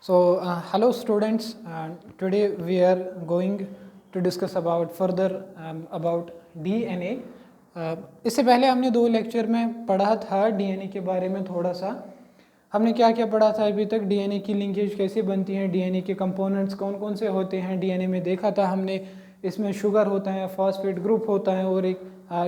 Hello students. Today we are going to discuss about further about DNA. इससे पहले हमने 2 lecture में पढ़ा था DNA के बारे में थोड़ा सा। हमने क्या क्या पढ़ा था अभी तक, DNA की लिंकेज कैसे बनती है, DNA के कंपोनेंट्स कौन कौन से होते हैं DNA में देखा था हमने। इसमें शुगर होता है, फॉस्फेट ग्रुप होता है और एक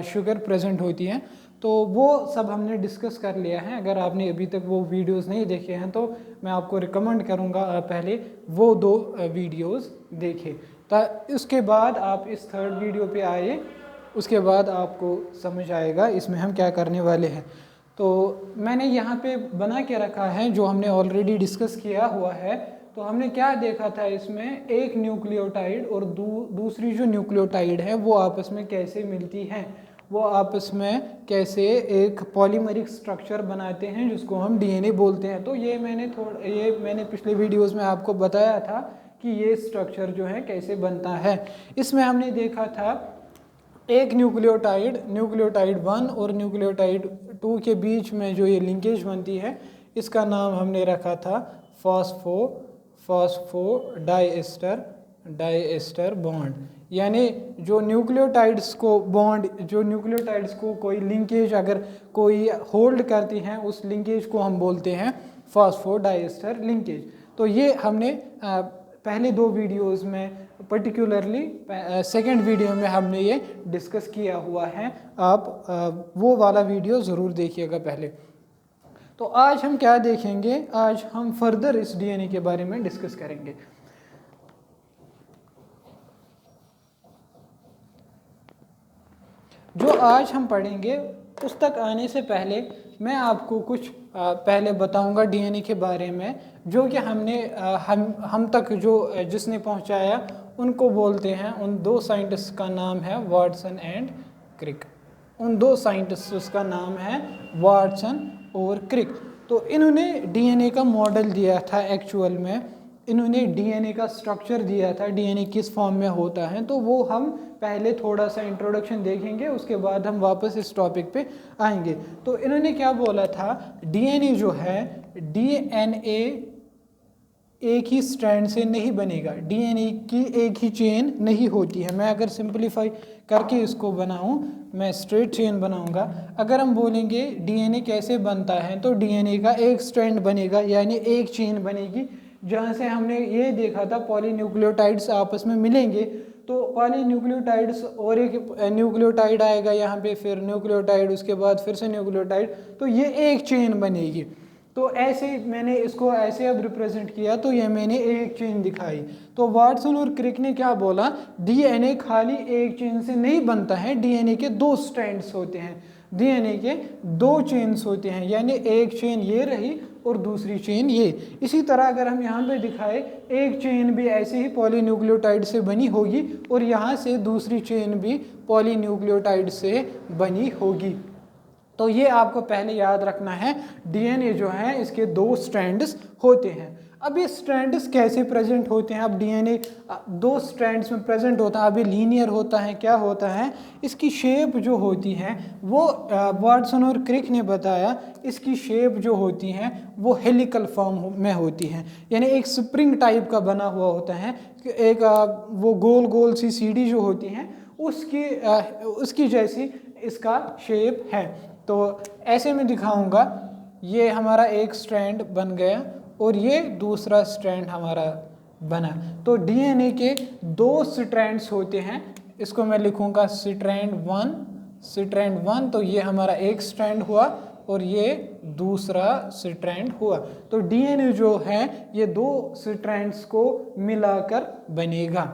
शुगर प्रेजेंट होती है। तो वो सब हमने डिस्कस कर लिया है। अगर आपने अभी तक वो वीडियोस नहीं देखे हैं तो मैं आपको रिकमेंड करूँगा आप पहले वो 2 वीडियोस देखें। तो उसके बाद आप इस 3rd वीडियो पे आए, उसके बाद आपको समझ आएगा इसमें हम क्या करने वाले हैं। तो मैंने यहाँ पे बना के रखा है जो हमने ऑलरेडी डिस्कस किया हुआ है। तो हमने क्या देखा था, इसमें एक न्यूक्लियोटाइड और दूसरी जो न्यूक्लियोटाइड है वो आपस में कैसे मिलती हैं, वो आपस में कैसे एक पॉलीमरिक स्ट्रक्चर बनाते हैं जिसको हम डीएनए बोलते हैं। तो ये मैंने पिछले वीडियोस में आपको बताया था कि ये स्ट्रक्चर जो है कैसे बनता है। इसमें हमने देखा था एक न्यूक्लियोटाइड 1 और न्यूक्लियोटाइड 2 के बीच में जो ये लिंकेज बनती है इसका नाम हमने रखा था डाइएस्टर बॉन्ड। यानी जो न्यूक्लियोटाइड्स को कोई लिंकेज अगर कोई होल्ड करती हैं उस लिंकेज को हम बोलते हैं फॉस्फोडाइएस्टर लिंकेज। तो ये हमने पहले 2 वीडियोस में, पर्टिकुलरली 2nd वीडियो में हमने ये डिस्कस किया हुआ है। आप वो वाला वीडियो ज़रूर देखिएगा पहले। तो आज हम क्या देखेंगे, आज हम फर्दर इस डीएनए के बारे में डिस्कस करेंगे। जो आज हम पढ़ेंगे उस तक आने से पहले मैं आपको कुछ पहले बताऊंगा डीएनए के बारे में, जो कि हम तक जिसने पहुंचाया उनको बोलते हैं, उन 2 साइंटिस्ट का नाम है वाटसन एंड क्रिक। उन 2 साइंटिस्ट्स का नाम है वाटसन और क्रिक। तो इन्होंने डीएनए का मॉडल दिया था, एक्चुअल में इन्होंने डीएनए का स्ट्रक्चर दिया था, डीएनए किस फॉर्म में होता है। तो वो हम पहले थोड़ा सा इंट्रोडक्शन देखेंगे, उसके बाद हम वापस इस टॉपिक पे आएंगे। तो इन्होंने क्या बोला था, डीएनए जो है, डीएनए एक ही स्ट्रैंड से नहीं बनेगा, डीएनए की एक ही चेन नहीं होती है। मैं अगर सिंपलीफाई करके इसको बनाऊं, मैं स्ट्रेट चेन बनाऊंगा। अगर हम बोलेंगे डीएनए कैसे बनता है, तो डीएनए का एक स्ट्रैंड बनेगा, यानी एक चेन बनेगी। जहाँ से हमने ये देखा था पॉलीन्यूक्लियोटाइड्स आपस में मिलेंगे, तो पॉलीन्यूक्लियोटाइड्स और एक न्यूक्लियोटाइड आएगा यहाँ पे, फिर न्यूक्लियोटाइड, उसके बाद फिर से न्यूक्लियोटाइड, तो ये एक चेन बनेगी। तो ऐसे मैंने इसको ऐसे अब रिप्रेजेंट किया, तो ये मैंने एक चेन दिखाई। तो वाटसन और क्रिक ने क्या बोला, डीएनए खाली एक चेन से नहीं बनता है, डीएनए के 2 स्ट्रैंड्स होते हैं, डीएनए के 2 चेन्स होते हैं, यानी एक चेन ये रही और दूसरी चेन ये। इसी तरह अगर हम यहाँ पे दिखाए, एक चेन भी ऐसे ही पॉलीन्यूक्लियोटाइड से बनी होगी और यहाँ से दूसरी चेन भी पॉलीन्यूक्लियोटाइड से बनी होगी। तो ये आपको पहले याद रखना है, डीएनए जो है इसके 2 स्ट्रैंड्स होते हैं। अब ये स्ट्रैंड्स कैसे प्रेजेंट होते हैं, अब डीएनए 2 स्ट्रैंड्स में प्रेजेंट होता है, अभी लीनियर होता है, क्या होता है, इसकी शेप जो होती है वो वाटसन और क्रिक ने बताया, इसकी शेप जो होती है वो हेलिकल फॉर्म में होती है, यानी एक स्प्रिंग टाइप का बना हुआ होता है। एक वो गोल गोल सी सीढ़ी जो होती है उसकी जैसी इसका शेप है। तो ऐसे में दिखाऊंगा, ये हमारा एक स्ट्रैंड बन गया और ये दूसरा स्ट्रैंड हमारा बना। तो डीएनए के 2 स्ट्रैंड्स होते हैं, इसको मैं लिखूंगा स्ट्रैंड 1, तो ये हमारा एक स्ट्रैंड हुआ और ये दूसरा स्ट्रैंड हुआ। तो डीएनए जो है ये 2 स्ट्रैंड्स को मिलाकर बनेगा।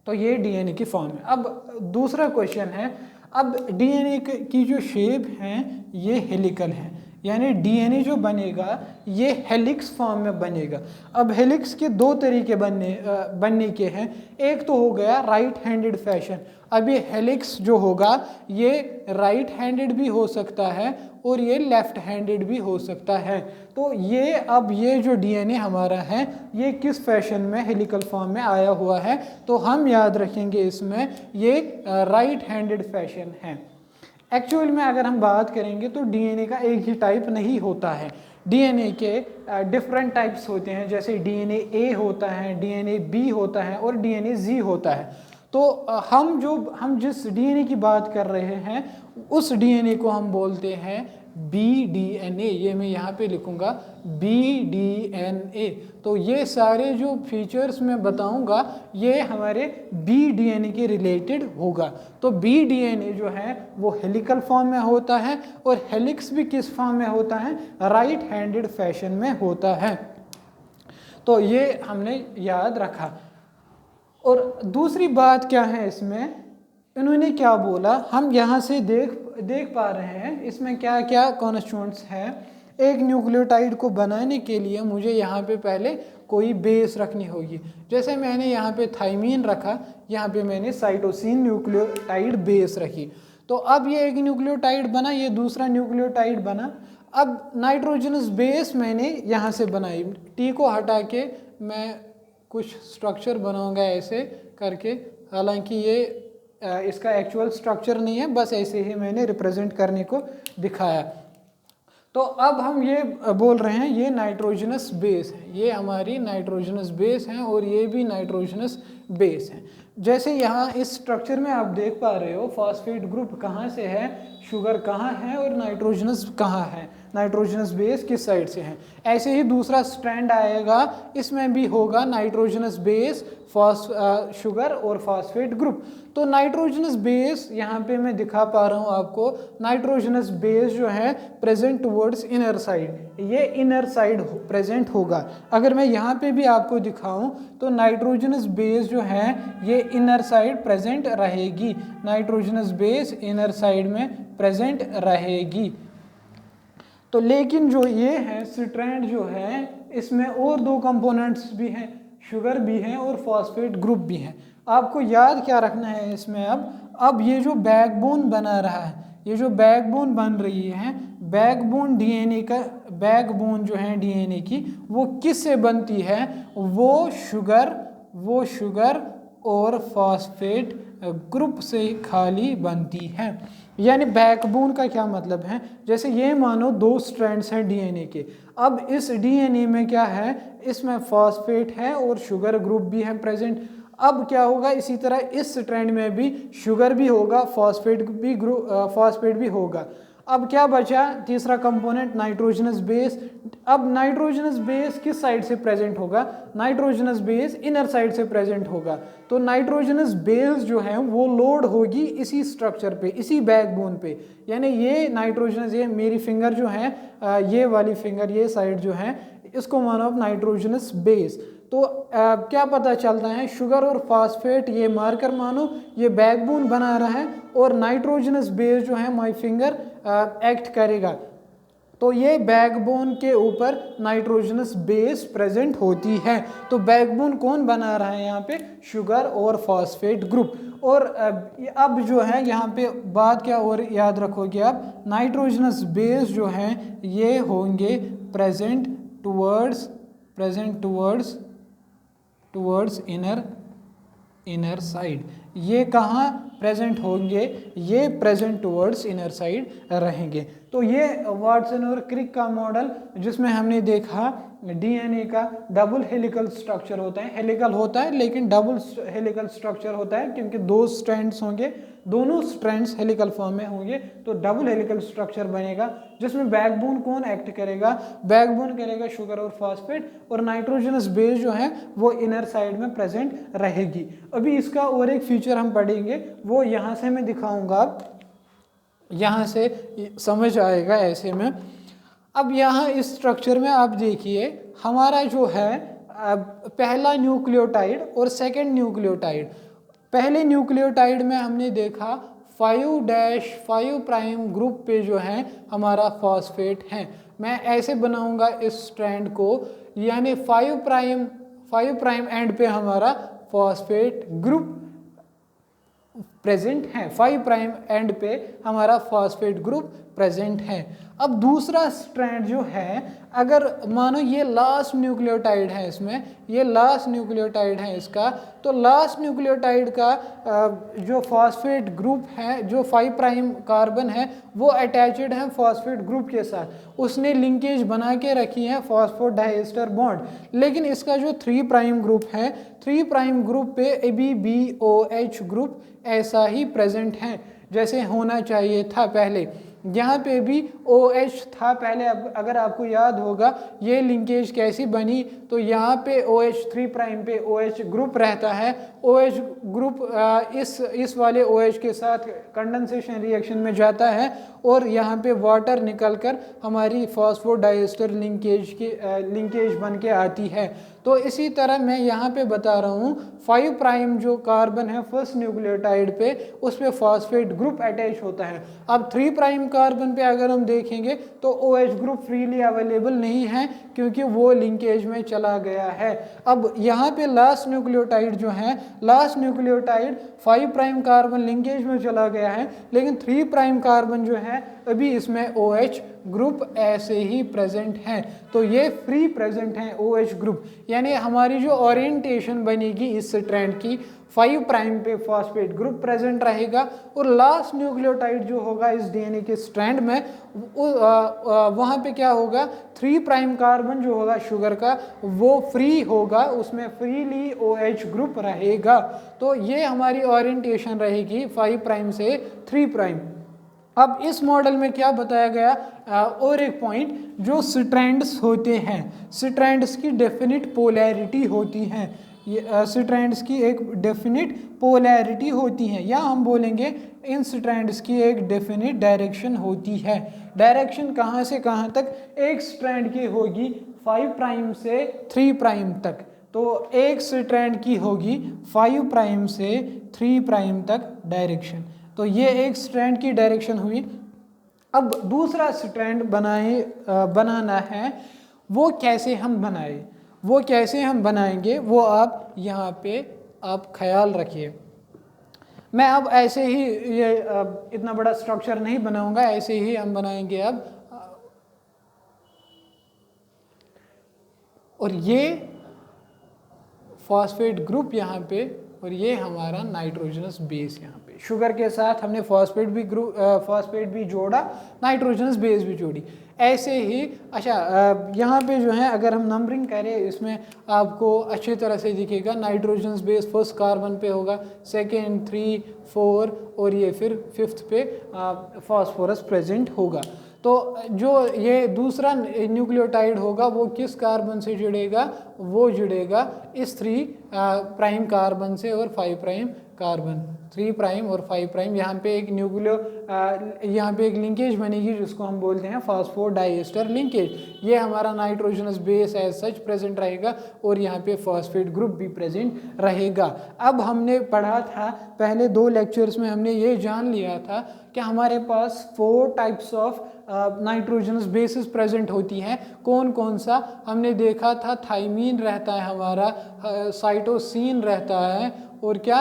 तो ये डीएनए की फॉर्म है। अब दूसरा क्वेश्चन है, अब डीएनए की जो शेप है ये हेलिकल है, यानी डीएनए जो बनेगा ये हेलिक्स फॉर्म में बनेगा। अब हेलिक्स के 2 तरीके बनने के हैं। एक तो हो गया राइट हैंडेड फैशन। अब ये हेलिक्स जो होगा ये राइट हैंडेड भी हो सकता है और ये लेफ्ट हैंडेड भी हो सकता है। तो ये जो डीएनए हमारा है ये किस फैशन में, हेलिकल फॉर्म में आया हुआ है, तो हम याद रखेंगे इसमें ये राइट हैंडेड फैशन है। एक्चुअल में अगर हम बात करेंगे तो डीएनए का एक ही टाइप नहीं होता है। डीएनए के डिफरेंट टाइप्स होते हैं, जैसे डीएनए ए होता है, डीएनए बी होता है और डीएनए जी होता है। तो हम जिस डीएनए की बात कर रहे हैं उस डीएनए को हम बोलते हैं बीडीएनए। ये मैं यहाँ पे लिखूँगा बीडीएनए। तो ये सारे जो फीचर्स मैं बताऊँगा ये हमारे बीडीएनए के रिलेटेड होगा। तो बीडीएनए जो है वो हेलिकल फॉर्म में होता है और हेलिक्स भी किस फॉर्म में होता है, राइट हैंडेड फैशन में होता है। तो ये हमने याद रखा। और दूसरी बात क्या है इसमें, इन्होंने क्या बोला, हम यहाँ से देख पा रहे हैं इसमें क्या क्या कॉन्स्टिट्यूएंट्स हैं। एक न्यूक्लियोटाइड को बनाने के लिए मुझे यहाँ पे पहले कोई बेस रखनी होगी। जैसे मैंने यहाँ पे थाइमीन रखा, यहाँ पे मैंने साइटोसिन न्यूक्लियोटाइड बेस रखी। तो अब ये एक न्यूक्लियोटाइड बना, ये दूसरा न्यूक्लियोटाइड बना। अब नाइट्रोजनस बेस मैंने यहाँ से बनाई, टी को हटा के मैं कुछ स्ट्रक्चर बनाऊंगा ऐसे करके, हालांकि ये इसका एक्चुअल स्ट्रक्चर नहीं है, बस ऐसे ही मैंने रिप्रेजेंट करने को दिखाया। तो अब हम ये बोल रहे हैं ये नाइट्रोजनस बेस है, ये हमारी नाइट्रोजनस बेस है और ये भी नाइट्रोजनस बेस है। जैसे यहाँ इस स्ट्रक्चर में आप देख पा रहे हो फॉस्फेट ग्रुप कहाँ से है, शुगर कहाँ है और नाइट्रोजनस कहाँ है, नाइट्रोजनस बेस किस साइड से है। ऐसे ही दूसरा स्ट्रैंड आएगा, इसमें भी होगा नाइट्रोजनस बेस, शुगर और फॉस्फेट ग्रुप। तो नाइट्रोजनस बेस यहाँ पे मैं दिखा पा रहा हूँ आपको, नाइट्रोजनस बेस जो है प्रेजेंट टुवर्ड्स इनर साइड, ये इनर साइड प्रेजेंट होगा। अगर मैं यहाँ पे भी आपको दिखाऊं तो नाइट्रोजनस बेस जो है ये इनर साइड प्रेजेंट रहेगी, नाइट्रोजनस बेस इनर साइड में प्रेजेंट रहेगी। तो लेकिन जो ये है स्ट्रैंड जो है इसमें और दो कंपोनेंट्स भी हैं, शुगर भी हैं और फॉस्फेट ग्रुप भी हैं। आपको याद क्या रखना है इसमें, अब ये जो बैकबोन बना रहा है, ये जो बैकबोन बन रही है, बैकबोन डीएनए का, बैकबोन जो है डीएनए की वो किस से बनती है, वो शुगर और फॉस्फेट ग्रुप से खाली बनती है। यानी बैकबोन का क्या मतलब है, जैसे ये मानो दो स्ट्रैंड्स हैं डीएनए के, अब इस डीएनए में क्या है, इसमें फॉस्फेट है और शुगर ग्रुप भी है प्रेजेंट। अब क्या होगा, इसी तरह इस स्ट्रैंड में भी शुगर भी होगा, फॉस्फेट भी होगा। अब क्या बचा, तीसरा कंपोनेंट नाइट्रोजनस बेस। अब नाइट्रोजनस बेस किस साइड से प्रेजेंट होगा, नाइट्रोजनस बेस इनर साइड से प्रेजेंट होगा। तो नाइट्रोजनस बेस जो है वो लोड होगी इसी स्ट्रक्चर पे, इसी बैकबोन पे। यानी ये नाइट्रोजनस, ये मेरी फिंगर जो है, ये वाली फिंगर, ये साइड जो है, इसको मानो अब नाइट्रोजनस बेस। तो क्या पता चलता है, शुगर और फॉस्फेट ये मार्कर मानो, ये बैकबोन बना रहा है और नाइट्रोजनस बेस जो है माय फिंगर एक्ट करेगा। तो ये बैकबोन के ऊपर नाइट्रोजनस बेस प्रेजेंट होती है। तो बैकबोन कौन बना रहा है यहाँ पे, शुगर और फॉस्फेट ग्रुप। और अब जो है यहाँ पे बात क्या और याद रखोगे आप, नाइट्रोजनस बेस जो है ये होंगे प्रेजेंट टुवर्ड्स इनर साइड। ये कहाँ प्रेजेंट होंगे, ये प्रेजेंट टुवर्ड्स इनर साइड रहेंगे। तो ये वाटसन और क्रिक का मॉडल, जिसमें हमने देखा डीएनए का डबल हेलिकल स्ट्रक्चर होता है, हेलिकल होता है लेकिन डबल हेलिकल स्ट्रक्चर होता है, क्योंकि दो स्ट्रैंड्स होंगे, दोनों स्ट्रैंड्स हेलिकल फॉर्म में होंगे, तो डबल हेलिकल स्ट्रक्चर बनेगा। जिसमें बैकबोन कौन एक्ट करेगा, बैकबोन करेगा शुगर और फॉस्फेट, और नाइट्रोजनस बेस जो है वो इनर साइड में प्रेजेंट रहेगी। अभी इसका और एक फीचर हम पढ़ेंगे, वो यहाँ से मैं दिखाऊंगा, यहाँ से समझ आएगा ऐसे में। अब यहाँ इस स्ट्रक्चर में आप देखिए, हमारा जो है पहला न्यूक्लियोटाइड और सेकंड न्यूक्लियोटाइड। पहले न्यूक्लियोटाइड में हमने देखा 5' ग्रुप पे जो है हमारा फॉस्फेट है। मैं ऐसे बनाऊंगा इस स्ट्रैंड को, यानी 5' एंड पे हमारा फॉस्फेट ग्रुप प्रेजेंट है, 5' एंड पे हमारा फॉस्फेट ग्रुप प्रेजेंट है। अब दूसरा स्ट्रैंड जो है, अगर मानो ये लास्ट न्यूक्लियोटाइड है, इसमें ये लास्ट न्यूक्लियोटाइड है इसका, तो लास्ट न्यूक्लियोटाइड का जो फॉस्फेट ग्रुप है, जो 5 प्राइम कार्बन है, वो अटैच्ड है फॉस्फेट ग्रुप के साथ, उसने लिंकेज बना के रखी है फॉस्फोडाइएस्टर बॉन्ड। लेकिन इसका जो 3 प्राइम ग्रुप है, 3 प्राइम ग्रुप पे अभी BOH ग्रुप ऐसा ही प्रेजेंट है जैसे होना चाहिए था पहले। यहाँ पे भी OH था पहले। अगर आपको याद होगा ये लिंकेज कैसी बनी, तो यहाँ पे OH 3 प्राइम पे OH ग्रुप रहता है। OH ग्रुप इस वाले OH के साथ कंडेंसेशन रिएक्शन में जाता है और यहाँ पे वाटर निकलकर हमारी फॉस्फोडाइएस्टर लिंकेज बन के आती है। तो इसी तरह मैं यहाँ पे बता रहा हूँ 5 प्राइम जो कार्बन है फर्स्ट न्यूक्लियोटाइड पे, उस पे फॉस्फेट ग्रुप अटैच होता है। अब 3 प्राइम कार्बन पे अगर हम देखेंगे तो OH ग्रुप फ्रीली अवेलेबल नहीं है क्योंकि वो लिंकेज में चला गया है। अब यहाँ पे लास्ट न्यूक्लियोटाइड जो है, last nucleotide 5 prime carbon linkage में चला गया है, लेकिन 3 प्राइम कार्बन जो है अभी इसमें OH ग्रुप ऐसे ही प्रेजेंट है। तो ये फ्री प्रेजेंट है OH ग्रुप, यानी हमारी जो ओरिएंटेशन बनेगी इस स्ट्रैंड की, 5 प्राइम पे फॉस्फेट ग्रुप प्रेजेंट रहेगा और लास्ट न्यूक्लियोटाइड जो होगा इस DNA के स्ट्रैंड में, वहाँ पे क्या होगा, 3 प्राइम कार्बन जो होगा शुगर का वो फ्री होगा, उसमें फ्रीली OH ग्रुप रहेगा। तो ये हमारी ओरिएंटेशन रहेगी 5 प्राइम से 3 प्राइम। अब इस मॉडल में क्या बताया गया, और एक पॉइंट, जो स्ट्रैंड्स होते हैं, स्ट्रैंड्स की डेफिनिट पोलैरिटी होती है, स्ट्रैंड्स की एक डेफिनिट पोलैरिटी होती है, या हम बोलेंगे इन स्ट्रैंड्स की एक डेफिनिट डायरेक्शन होती है। डायरेक्शन कहाँ से कहाँ तक, एक स्ट्रैंड की होगी 5 प्राइम से 3 प्राइम तक, तो एक स्ट्रैंड की होगी 5 प्राइम से 3 प्राइम तक डायरेक्शन। तो ये एक स्ट्रैंड की डायरेक्शन हुई। अब दूसरा स्ट्रैंड बनाना है, वो कैसे हम बनाए, वो कैसे हम बनाएंगे, वो आप यहाँ पे आप ख्याल रखिए। मैं अब ऐसे ही ये इतना बड़ा स्ट्रक्चर नहीं बनाऊंगा, ऐसे ही हम बनाएंगे अब। और ये फॉस्फेट ग्रुप यहाँ पे, और ये हमारा नाइट्रोजनस बेस यहाँ पे, शुगर के साथ हमने फॉस्फेट भी जोड़ा, नाइट्रोजनस बेस भी जोड़ी। ऐसे ही अच्छा यहाँ पे जो है अगर हम नंबरिंग करें, इसमें आपको अच्छी तरह से दिखेगा, नाइट्रोजनस बेस फर्स्ट कार्बन पे होगा, सेकेंड 3 4 और ये फिर 5th पे फॉस्फोरस प्रेजेंट होगा। तो जो ये दूसरा न्यूक्लियोटाइड होगा वो किस कार्बन से जुड़ेगा, वो जुड़ेगा इस 3 प्राइम कार्बन से और 5 प्राइम कार्बन, 3 प्राइम और 5 प्राइम। यहाँ पे एक यहाँ पे एक लिंकेज बनेगी जिसको हम बोलते हैं फॉस्फोडाइएस्टर लिंकेज। ये हमारा nitrogenous base as such present रहेगा और यहाँ पे फॉस्फेट ग्रुप भी प्रेजेंट रहेगा। अब हमने पढ़ा था पहले 2 लेक्चर्स में, हमने ये जान लिया था कि हमारे पास 4 types of nitrogenous bases present होती हैं। कौन कौन सा हमने देखा था, थाइमीन रहता है हमारा, साइटोसिन रहता है, और क्या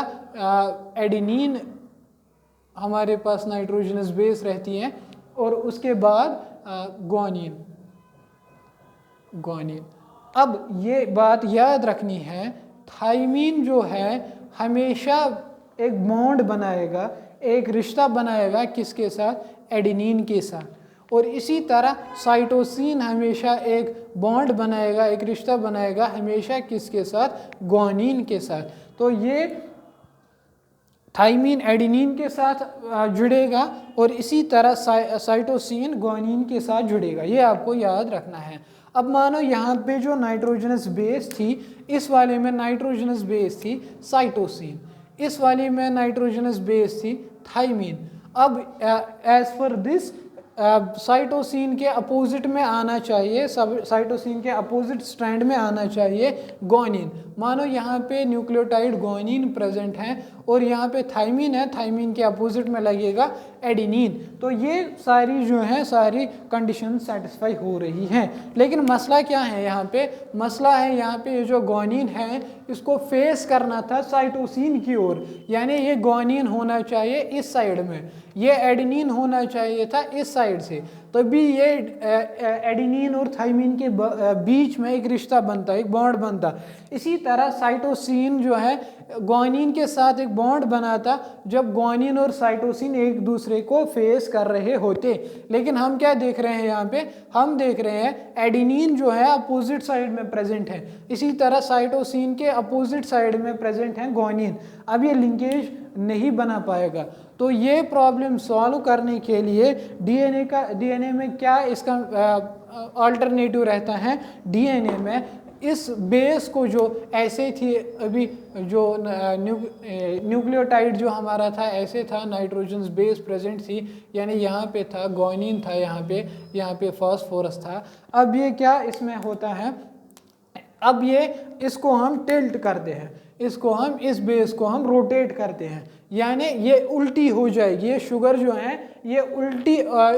एडेनिन हमारे पास नाइट्रोजनस बेस रहती है, और उसके बाद ग्वानिन। अब ये बात याद रखनी है, थाइमीन जो है हमेशा एक बॉन्ड बनाएगा, एक रिश्ता बनाएगा किसके साथ, एडेनिन के साथ। और इसी तरह साइटोसिन हमेशा एक बॉन्ड बनाएगा, एक रिश्ता बनाएगा हमेशा किसके साथ, ग्वानिन के साथ। तो ये थाइमीन एडेनिन के साथ जुड़ेगा और इसी तरह साइटोसिन ग्वानिन के साथ जुड़ेगा, ये आपको याद रखना है। अब मानो यहाँ पे जो नाइट्रोजनस बेस थी, इस वाले में नाइट्रोजनस बेस थी साइटोसिन, इस वाले में नाइट्रोजनस बेस थी थाइमीन। अब एज पर दिस साइटोसिन के अपोजिट में आना चाहिए, साइटोसिन के अपोजिट स्ट्रैंड में आना चाहिए ग्वानिन। मानो यहाँ पे न्यूक्लियोटाइड ग्वानिन प्रेजेंट है और यहाँ पे थाइमीन है, थाइमीन के अपोजिट में लगेगा एडेनिन। तो ये सारी जो है सारी कंडीशन सेटिस्फाई हो रही हैं। लेकिन मसला क्या है यहाँ पे, मसला है यहाँ पे ये जो ग्वानिन है इसको फेस करना था साइटोसिन की ओर, यानी ये ग्वानिन होना चाहिए इस साइड में, ये एडेनिन होना चाहिए था इस साइड से। तभी ये एडेनिन और थाइमिन के बीच में एक रिश्ता बनता है, एक बॉन्ड बनता। इसी तरह साइटोसिन जो है ग्वानिन के साथ एक बॉन्ड बनाता जब ग्वानिन और साइटोसिन एक दूसरे को फेस कर रहे होते। लेकिन हम क्या देख रहे हैं यहाँ पे, हम देख रहे हैं एडेनिन जो है अपोजिट साइड में प्रेजेंट है, इसी तरह साइटोसिन के अपोजिट साइड में प्रेजेंट है ग्वानिन। अब ये लिंकेज नहीं बना पाएगा। तो ये प्रॉब्लम सॉल्व करने के लिए डीएनए में क्या इसका अल्टरनेटिव रहता है, डीएनए में इस बेस को जो ऐसे थी अभी जो न्यूक्लियोटाइड जो हमारा था ऐसे था, नाइट्रोजन बेस प्रेजेंट थी, यानी यहाँ पे था ग्वानिन था, यहाँ पे फास्फोरस था। अब ये क्या इसमें होता है, अब ये इसको हम टिल्ट करते हैं, इसको हम इस बेस को हम रोटेट करते हैं, यानी ये उल्टी हो जाएगी। ये शुगर जो है ये उल्टी,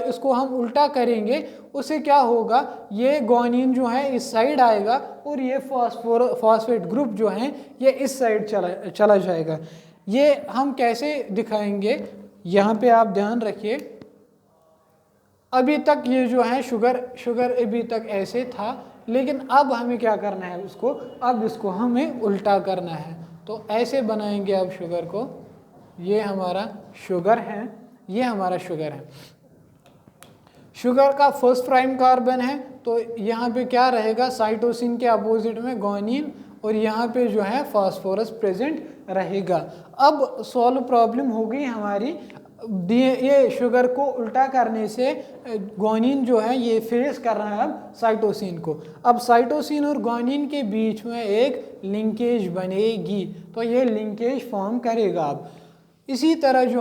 इसको हम उल्टा करेंगे, उससे क्या होगा, ये ग्वानिन जो है इस साइड आएगा और ये फॉस्फेट ग्रुप जो है ये इस साइड चला जाएगा। ये हम कैसे दिखाएंगे, यहाँ पे आप ध्यान रखिए। अभी तक ये जो है शुगर अभी तक ऐसे था, लेकिन अब हमें क्या करना है उसको, अब इसको हमें उल्टा करना है। तो ऐसे बनाएंगे अब शुगर को, ये हमारा शुगर है, ये हमारा शुगर है। शुगर का फर्स्ट प्राइम कार्बन है, तो यहाँ पे क्या रहेगा, साइटोसिन के अपोजिट में ग्वानिन और यहाँ पे जो है फास्फोरस प्रेजेंट रहेगा। अब सॉल्व प्रॉब्लम हो गई हमारी, ये शुगर को उल्टा करने से ग्वानिन जो है ये फेस कर रहा है अब साइटोसिन को। अब साइटोसिन और ग्वानिन के बीच में एक लिंकेज बनेगी, तो ये लिंकेज फॉर्म करेगा। अब इसी तरह जो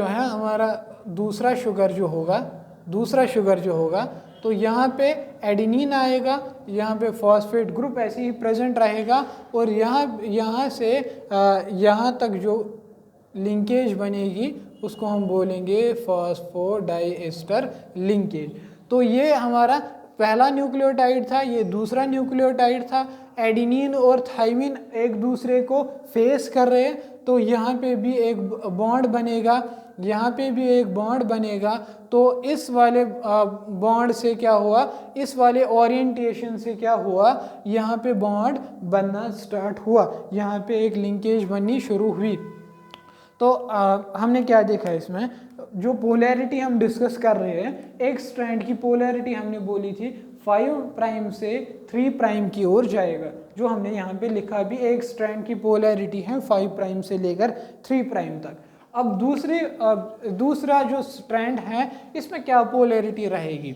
है हमारा दूसरा शुगर जो होगा, तो यहाँ पे एडेनिन आएगा, यहाँ पे फॉस्फेट ग्रुप ऐसे ही प्रेजेंट रहेगा और यहाँ से यहाँ तक जो लिंकेज बनेगी उसको हम बोलेंगे फॉस्फोडाइएस्टर लिंकेज। तो ये हमारा पहला न्यूक्लियोटाइड था, ये दूसरा न्यूक्लियोटाइड था। एडेनिन और थाइमिन एक दूसरे को फेस कर रहे हैं, तो यहाँ पे भी एक बॉन्ड बनेगा, यहाँ पे भी एक बॉन्ड बनेगा। तो इस वाले बॉन्ड से क्या हुआ, इस वाले ओरिएंटेशन से क्या हुआ, यहाँ पे बॉन्ड बनना स्टार्ट हुआ, यहाँ पे एक लिंकेज बननी शुरू हुई। तो हमने क्या देखा इसमें, जो पोलैरिटी हम डिस्कस कर रहे हैं, एक स्ट्रैंड की पोलैरिटी हमने बोली थी 5 प्राइम से 3 प्राइम की ओर जाएगा, जो हमने यहाँ पे लिखा भी, एक स्ट्रैंड की पोलैरिटी है 5 प्राइम से लेकर 3 प्राइम तक। अब दूसरा जो स्ट्रैंड है इसमें क्या पोलैरिटी रहेगी,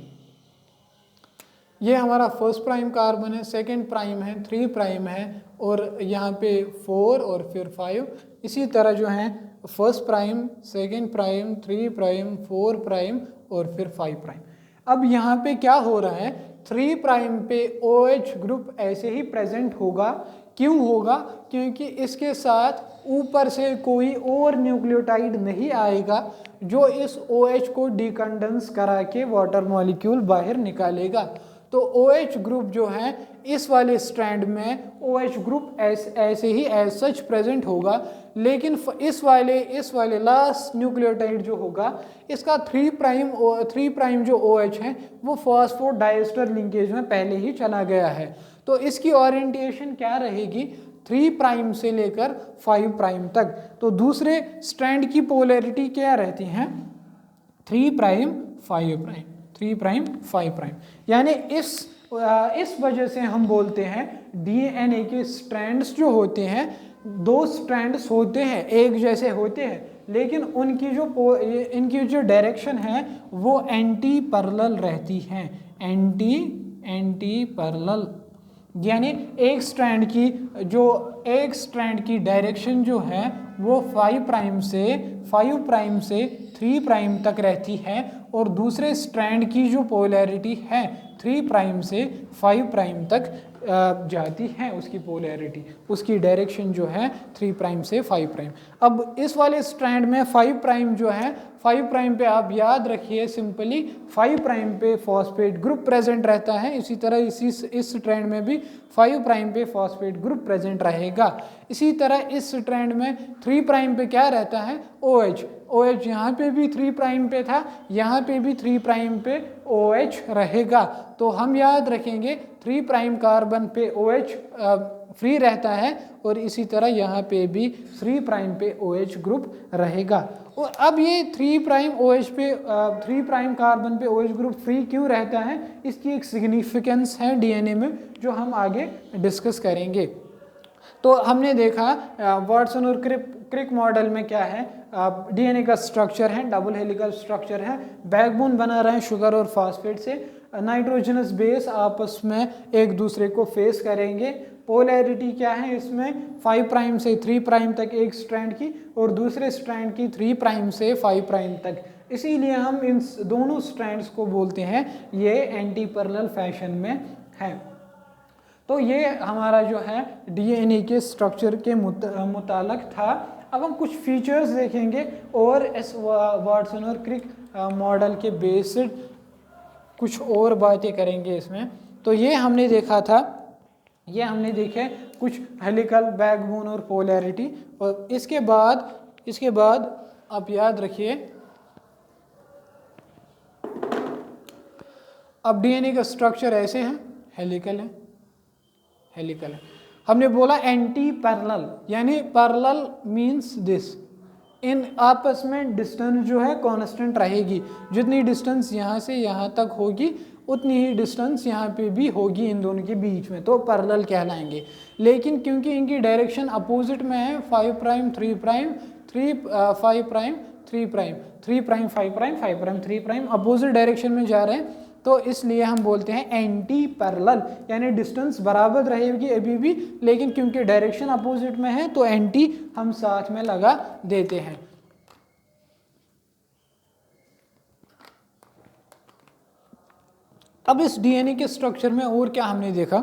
ये हमारा फर्स्ट प्राइम कार्बन है, सेकंड प्राइम है, 3 प्राइम है और यहाँ पे 4 और फिर 5। इसी तरह जो है first prime, second prime, 3 prime, 4 prime और फिर 5 प्राइम। अब यहाँ पे क्या हो रहा है, 3 प्राइम पे OH ग्रुप ऐसे ही प्रेजेंट होगा। क्यों होगा, क्योंकि इसके साथ ऊपर से कोई और न्यूक्लियोटाइड नहीं आएगा जो इस OH को डिकंडेंस करा के वाटर मॉलिक्यूल बाहर निकालेगा। तो OH ग्रुप जो है इस वाले स्ट्रैंड में OH ग्रुप ऐसे ही एज सच प्रेजेंट होगा, लेकिन इस वाले लास्ट न्यूक्लियोटाइड जो होगा इसका 3 प्राइम जो OH है वो फॉस्फोडाइएस्टर लिंकेज में पहले ही चला गया है। तो इसकी ओरिएंटेशन क्या रहेगी, 3 प्राइम से लेकर 5 प्राइम तक। तो दूसरे स्ट्रैंड की पोलैरिटी क्या रहती हैं, 3 प्राइम 5 प्राइम, 3 प्राइम 5 प्राइम। यानी इस वजह से हम बोलते हैं डीएनए के स्ट्रैंड्स जो होते हैं, 2 स्ट्रैंड्स होते हैं, एक जैसे होते हैं, लेकिन इनकी जो डायरेक्शन है वो एंटी पैरेलल रहती हैं, एंटी पैरेलल। यानी एक स्ट्रैंड की डायरेक्शन जो है वो 5 प्राइम से 3 प्राइम तक रहती है और दूसरे स्ट्रैंड की जो पोलैरिटी है 3 प्राइम से 5 प्राइम तक जाती है, उसकी पोलैरिटी, उसकी डायरेक्शन जो है 3 प्राइम से 5 प्राइम। अब इस वाले स्ट्रैंड में 5 प्राइम जो है, 5 प्राइम पे आप याद रखिए सिंपली 5 प्राइम पे फॉस्फेट ग्रुप प्रेजेंट रहता है। इसी तरह इस स्ट्रैंड में भी 5 प्राइम पे फॉस्फेट ग्रुप प्रेजेंट रहेगा। इसी तरह इस स्ट्रैंड में 3 प्राइम पे क्या रहता है, OH। OH यहाँ पे भी 3 प्राइम पे था, यहाँ पे भी 3 प्राइम पे OH रहेगा। तो हम याद रखेंगे 3 प्राइम कार्बन पे OH फ्री रहता है और इसी तरह यहाँ पे भी 3 प्राइम पे OH ग्रुप रहेगा। और अब ये 3 प्राइम OH पे 3 प्राइम कार्बन पे OH ग्रुप फ्री क्यों रहता है, इसकी एक सिग्निफिकेंस है डीएनए में जो हम आगे डिस्कस करेंगे। तो हमने देखा वाटसन और क्रिक मॉडल में क्या है, डीएनए का स्ट्रक्चर है, डबल हेलिकल स्ट्रक्चर है, बैकबोन बना रहे हैं शुगर और फास्फेट से, नाइट्रोजनस बेस आपस में एक दूसरे को फेस करेंगे। पोलैरिटी क्या है इसमें, 5 प्राइम से 3 प्राइम तक एक स्ट्रैंड की और दूसरे स्ट्रैंड की 3 प्राइम से 5 प्राइम तक, इसीलिए हम इन दोनों स्ट्रैंड्स को बोलते हैं ये एंटी पैरेलल फैशन में है। तो ये हमारा जो है डीएनए के स्ट्रक्चर के मुतालिक था। अब हम कुछ फीचर्स देखेंगे और इस वाटसन और क्रिक मॉडल के बेस्ड कुछ और बातें करेंगे इसमें। तो ये हमने देखा था, ये हमने देखे कुछ हेलिकल, बैकबोन और पोलैरिटी। और इसके बाद आप याद रखिए, अब डीएनए का स्ट्रक्चर ऐसे है, हेलिकल है, हेलिकल है। हमने बोला एंटी पैरेलल, यानी पैरेलल मींस दिस, इन आपस में डिस्टेंस जो है कांस्टेंट रहेगी, जितनी डिस्टेंस यहाँ से यहाँ तक होगी उतनी ही डिस्टेंस यहाँ पे भी होगी इन दोनों के बीच में, तो पैरेलल कहलाएंगे। लेकिन क्योंकि इनकी डायरेक्शन अपोजिट में है, 5 prime 3 prime 5 prime 3 prime 3 prime 5 prime 5 prime 3 prime opposite direction में जा रहे हैं, तो इसलिए हम बोलते हैं एंटी पैरेलल, यानी डिस्टेंस बराबर रहेगी अभी भी, लेकिन क्योंकि डायरेक्शन अपोजिट में है तो एंटी हम साथ में लगा देते हैं। अब इस डीएनए के स्ट्रक्चर में और क्या हमने देखा,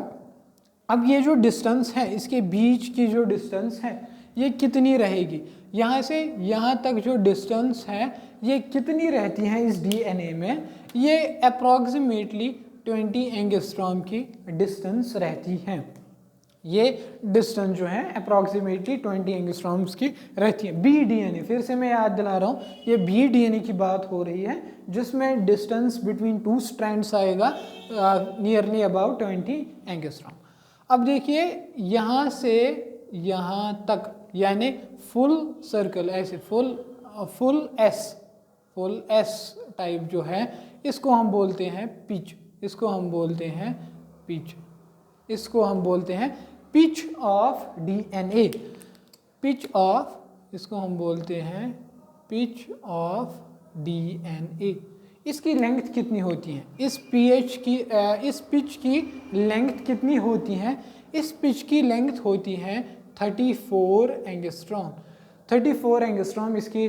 अब ये जो डिस्टेंस है, इसके बीच की जो डिस्टेंस है ये कितनी रहेगी, यहाँ से यहाँ तक जो डिस्टेंस है ये कितनी रहती है इस डीएनए में, ये अप्रॉक्सीमेटली 20 एंगस्ट्रॉम की डिस्टेंस रहती है। ये डिस्टेंस जो है अप्रॉक्सीमेटली 20 एंगस्ट्रॉम्स की रहती है। बी डीएनए, फिर से मैं याद दिला रहा हूँ, ये बी डीएनए की बात हो रही है जिसमें डिस्टेंस बिटवीन 2 स्ट्रैंड्स आएगा नियरली अबाउट 20 एंगस्ट्रॉम। अब देखिए यहाँ से यहाँ तक, यानी फुल सर्कल, ऐसे फुल एस टाइप जो है, इसको हम बोलते हैं पिच, इसको हम बोलते हैं पिच, इसको हम बोलते हैं pitch of DNA, pitch of, इसको हम बोलते हैं पिच ऑफ डीएनए। इसकी लेंथ कितनी होती है, इस पिच की लेंथ कितनी होती है, इस पिच की लेंथ होती है 34 एंगस्ट्रॉम, 34 एंगस्ट्रॉम इसकी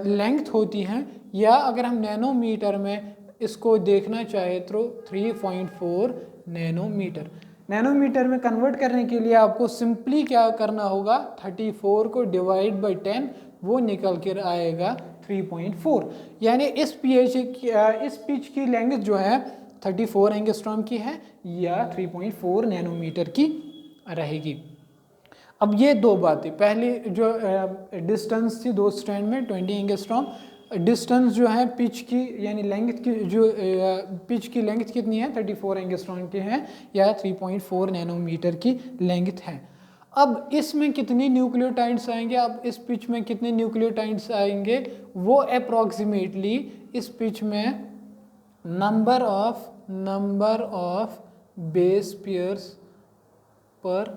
लेंथ होती है, या अगर हम नैनोमीटर में इसको देखना चाहे तो 3.4 नैनोमीटर। नैनोमीटर में कन्वर्ट करने के लिए आपको सिंपली क्या करना होगा, 34 को डिवाइड बाई 10, वो निकल कर आएगा 3.4, यानी इस पिच की लेंथ जो है 34 एंगस्ट्रॉम की है या 3.4 नैनोमीटर की रहेगी। अब ये दो बातें, पहली जो डिस्टेंस थी दो स्ट्रैंड में 20 एंगस्ट्रॉम, डिस्टेंस जो है पिच की, यानी लेंथ की, जो पिच की लेंथ कितनी है 34 एंगस्ट्रॉम की है या 3.4 नैनोमीटर की लेंथ है। अब इसमें कितने न्यूक्लियोटाइड्स आएंगे, अब इस पिच में कितने न्यूक्लियोटाइड्स आएंगे, वो अप्रॉक्सीमेटली इस पिच में नंबर ऑफ बेस पेयर्स पर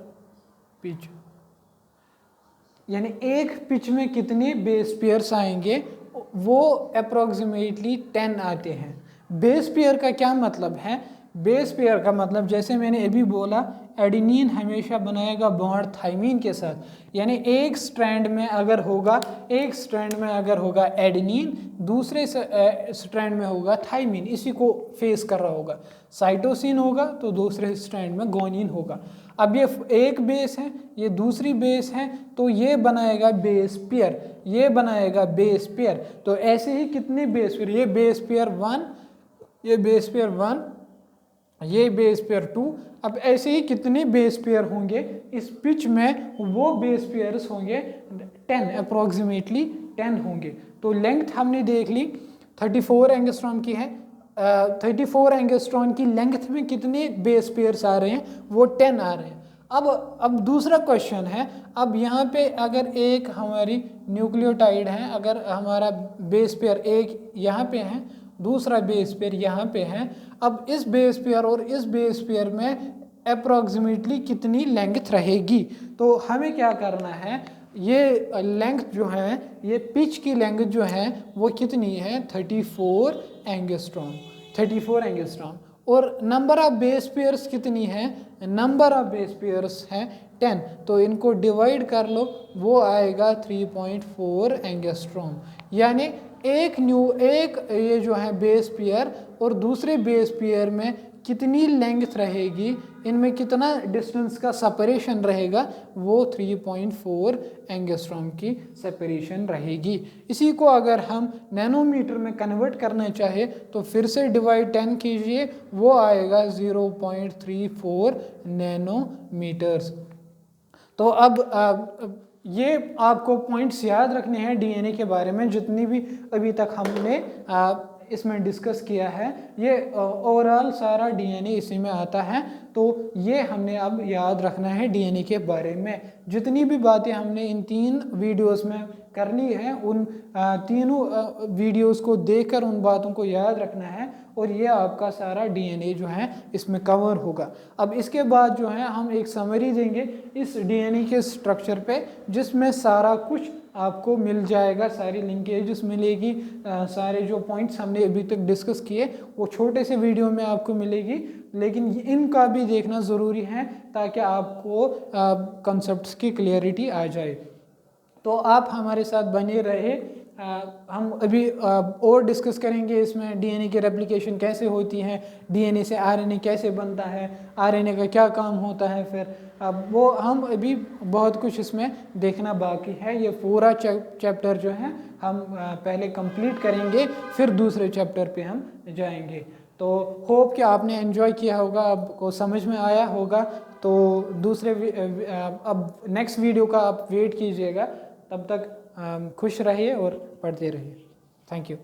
पिच, यानी एक पिच में कितने बेस पेयर्स आएंगे, वो अप्रॉक्सीमेटली 10 आते हैं। बेस पेयर का क्या मतलब है, बेस पेयर का मतलब जैसे मैंने अभी बोला, एडेनिन हमेशा बनाएगा बॉन्ड थाइमीन के साथ, यानी एक स्ट्रैंड में अगर होगा एडेनिन, दूसरे स्ट्रैंड में होगा थाइमीन, इसी को फेस कर रहा होगा। साइटोसिन होगा तो दूसरे स्ट्रैंड में गोनिन होगा। अब ये एक बेस है, ये दूसरी बेस है, तो ये बनाएगा बेस पेयर, ये बनाएगा बेस पेयर। तो ऐसे ही कितने बेस पेयर, ये बेस पेयर 1, ये बेस पेयर 1, ये बेस पेयर 2, अब ऐसे ही कितने बेस पेयर होंगे इस पिच में, वो बेस पेयर्स होंगे 10, अप्रॉक्सीमेटली 10 होंगे। तो लेंथ हमने देख ली 34 एंगस्ट्रॉम की है। 34 एंगस्ट्रॉम की लेंथ में कितने बेस पेयर्स आ रहे हैं, वो 10 आ रहे हैं। अब दूसरा क्वेश्चन है, अब यहाँ पे अगर एक हमारी न्यूक्लियोटाइड है, अगर हमारा बेस पेयर एक यहाँ पे है, दूसरा बेस पेयर यहाँ पे है, अब इस बेस पेयर और इस बेस पेयर में अप्रॉक्सीमेटली कितनी लेंथ रहेगी। तो हमें क्या करना है, ये लेंथ जो है, ये पिच की लेंथ जो है वो कितनी है 34 एंगस्ट्रॉम, 34 एंगस्ट्रॉम। और नंबर ऑफ बेस पेयर्स कितनी है, नंबर ऑफ बेस पेयर्स है 10, तो इनको डिवाइड कर लो, वो आएगा 3.4 एंगस्ट्रॉम। यानी एक ये जो है बेस पेयर और दूसरे बेस पेयर में कितनी लेंथ रहेगी, इनमें कितना डिस्टेंस का सेपरेशन रहेगा, वो 3.4 एंगस्ट्रॉम की सेपरेशन रहेगी। इसी को अगर हम नैनोमीटर में कन्वर्ट करना चाहे तो फिर से डिवाइड 10 कीजिए, वो आएगा 0.34 नैनोमीटर्स। तो अब ये आपको पॉइंट्स याद रखने हैं डीएनए के बारे में, जितनी भी अभी तक हमने इसमें डिस्कस किया है, ये ओवरऑल सारा डीएनए इसी में आता है। तो ये हमने अब याद रखना है डीएनए के बारे में। जितनी भी बातें हमने इन 3 वीडियोस में करनी है, उन तीनों वीडियोस को देखकर उन बातों को याद रखना है, और ये आपका सारा डीएनए जो है इसमें कवर होगा। अब इसके बाद जो है हम एक समरी देंगे इस डीएनए के स्ट्रक्चर पे, जिसमें सारा कुछ आपको मिल जाएगा, सारी लिंकेजेस मिलेगी, सारे जो पॉइंट्स हमने अभी तक डिस्कस किए वो छोटे से वीडियो में आपको मिलेगी, लेकिन इनका भी देखना ज़रूरी है ताकि आपको कॉन्सेप्ट्स की क्लियरिटी आ जाए। तो आप हमारे साथ बने रहे, हम अभी और डिस्कस करेंगे इसमें डीएनए की रेप्लिकेशन कैसे होती है, डीएनए से आरएनए कैसे बनता है, आरएनए का क्या काम होता है, फिर वो हम अभी बहुत कुछ इसमें देखना बाकी है। ये पूरा चैप्टर जो है हम पहले कंप्लीट करेंगे, फिर दूसरे चैप्टर पे हम जाएंगे। तो होप कि आपने एंजॉय किया होगा, आपको समझ में आया होगा। तो अब नेक्स्ट वीडियो का आप वेट कीजिएगा, तब तक खुश रहिए और पढ़ते रहिए। Thank you.